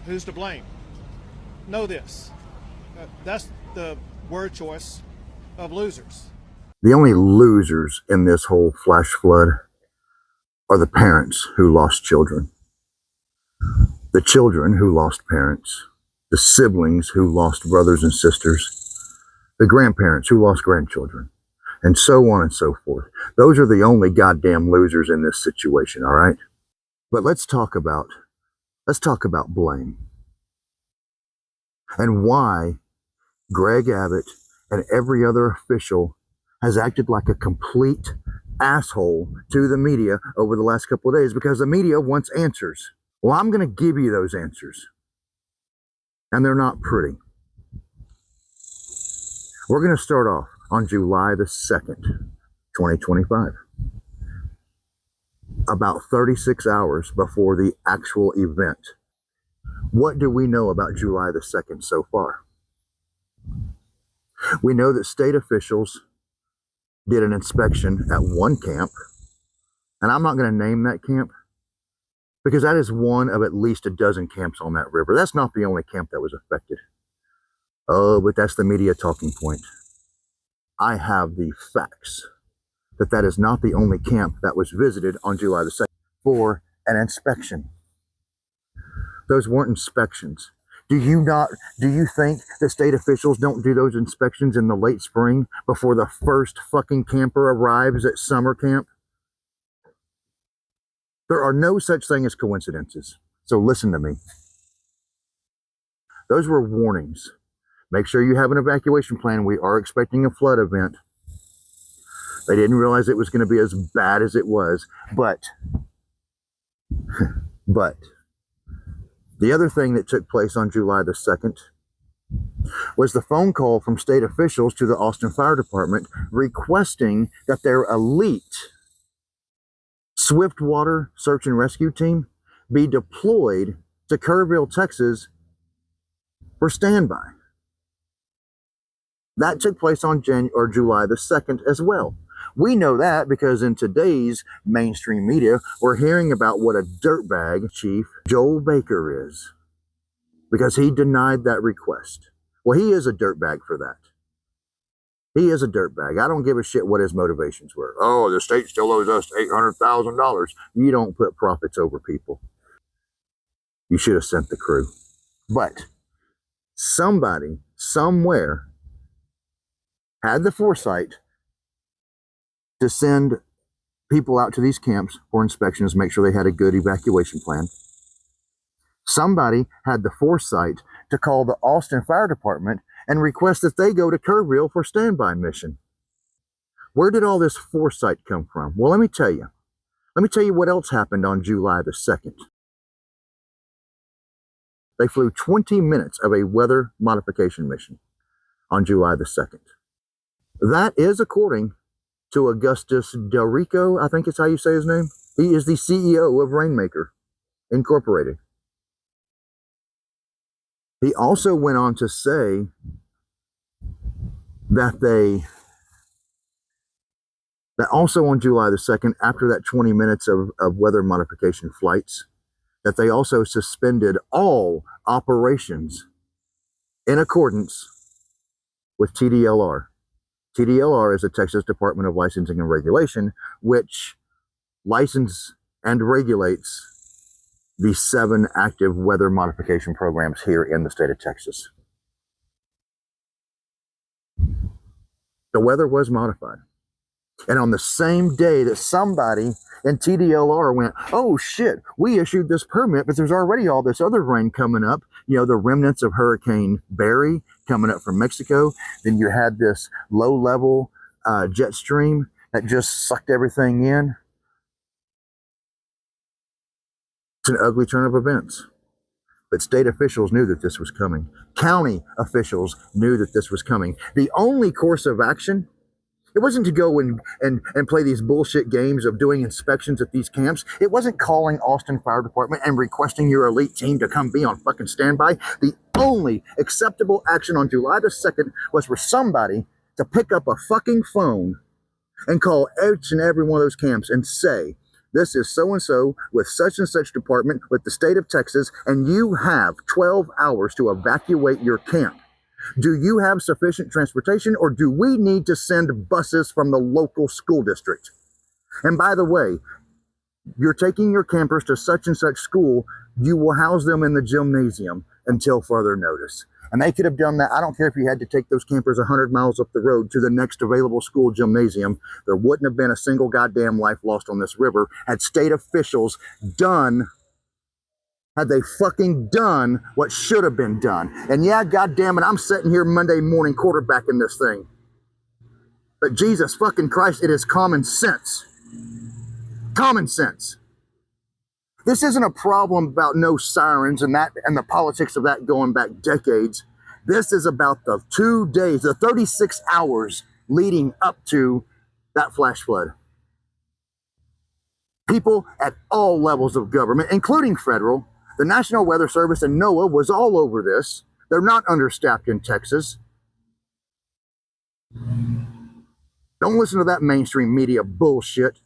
Who's to blame? Know this. That's the word choice of losers. The only losers in this whole flash flood are the parents who lost children, the children who lost parents, the siblings who lost brothers and sisters, the grandparents who lost grandchildren, and so on and so forth. Those are the only goddamn losers in this situation, all right? But let's talk about blame and why Greg Abbott and every other official has acted like a complete asshole to the media over the last couple of days, because the media wants answers. Well, I'm going to give you those answers, and they're not pretty. We're going to start off on July the 2nd, 2025. About 36 hours before the actual event. What do we know about July the 2nd so far? We know that state officials did an inspection at one camp, and I'm not going to name that camp because that is one of at least a dozen camps on that river. That's not the only camp that was affected. Oh, but that's the media talking point. I have the facts that that is not the only camp that was visited on July the 2nd for an inspection. Those weren't inspections. Do you think that state officials don't do those inspections in the late spring before the first fucking camper arrives at summer camp? There are no such thing as coincidences. So listen to me. Those were warnings. Make sure you have an evacuation plan. We are expecting a flood event. They didn't realize it was going to be as bad as it was, but the other thing that took place on July the 2nd was the phone call from state officials to the Austin Fire Department requesting that their elite swiftwater search and rescue team be deployed to Kerville, Texas for standby. That took place on July the 2nd as well. We know that because in today's mainstream media, we're hearing about what a dirtbag Chief Joel Baker is because he denied that request. Well, he is a dirtbag for that. He is a dirtbag. I don't give a shit what his motivations were. Oh, the state still owes us $800,000. You don't put profits over people. You should have sent the crew. But somebody, somewhere, had the foresight to send people out to these camps for inspections, make sure they had a good evacuation plan. Somebody had the foresight to call the Austin Fire Department and request that they go to Kerville for standby mission. Where did all this foresight come from? Well, let me tell you. Let me tell you what else happened on July the 2nd. They flew 20 minutes of a weather modification mission on July the 2nd. That is according to Augustus Del Rico, I think it's how you say his name. He is the CEO of Rainmaker Incorporated. He also went on to say that also on July the 2nd, after that 20 minutes of weather modification flights, that they also suspended all operations in accordance with TDLR. TDLR is the Texas Department of Licensing and Regulation, which licenses and regulates the 7 active weather modification programs here in the state of Texas. The weather was modified. And on the same day that somebody in TDLR went, oh shit, we issued this permit, but there's already all this other rain coming up, you know, the remnants of Hurricane Barry coming up from Mexico. Then you had this low-level jet stream that just sucked everything in. It's an ugly turn of events. But state officials knew that this was coming. County officials knew that this was coming. The only course of action, it wasn't to go and play these bullshit games of doing inspections at these camps. It wasn't calling Austin Fire Department and requesting your elite team to come be on fucking standby. The only acceptable action on July the 2nd was for somebody to pick up a fucking phone and call each and every one of those camps and say, this is so-and-so with such and such department with the state of Texas, and you have 12 hours to evacuate your camp. Do you have sufficient transportation, or do we need to send buses from the local school district? And by the way, you're taking your campers to such and such school, you will house them in the gymnasium until further notice. And they could have done that. I don't care if you had to take those campers 100 miles up the road to the next available school gymnasium. There wouldn't have been a single goddamn life lost on this river had state officials had they fucking done what should have been done. And yeah, goddamn it, I'm sitting here Monday morning quarterbacking this thing. But Jesus fucking Christ, it is common sense. Common sense. This isn't a problem about no sirens and the politics of that going back decades. This is about the 2 days, the 36 hours leading up to that flash flood. People at all levels of government, including federal, the National Weather Service and NOAA was all over this. They're not understaffed in Texas. Don't listen to that mainstream media bullshit.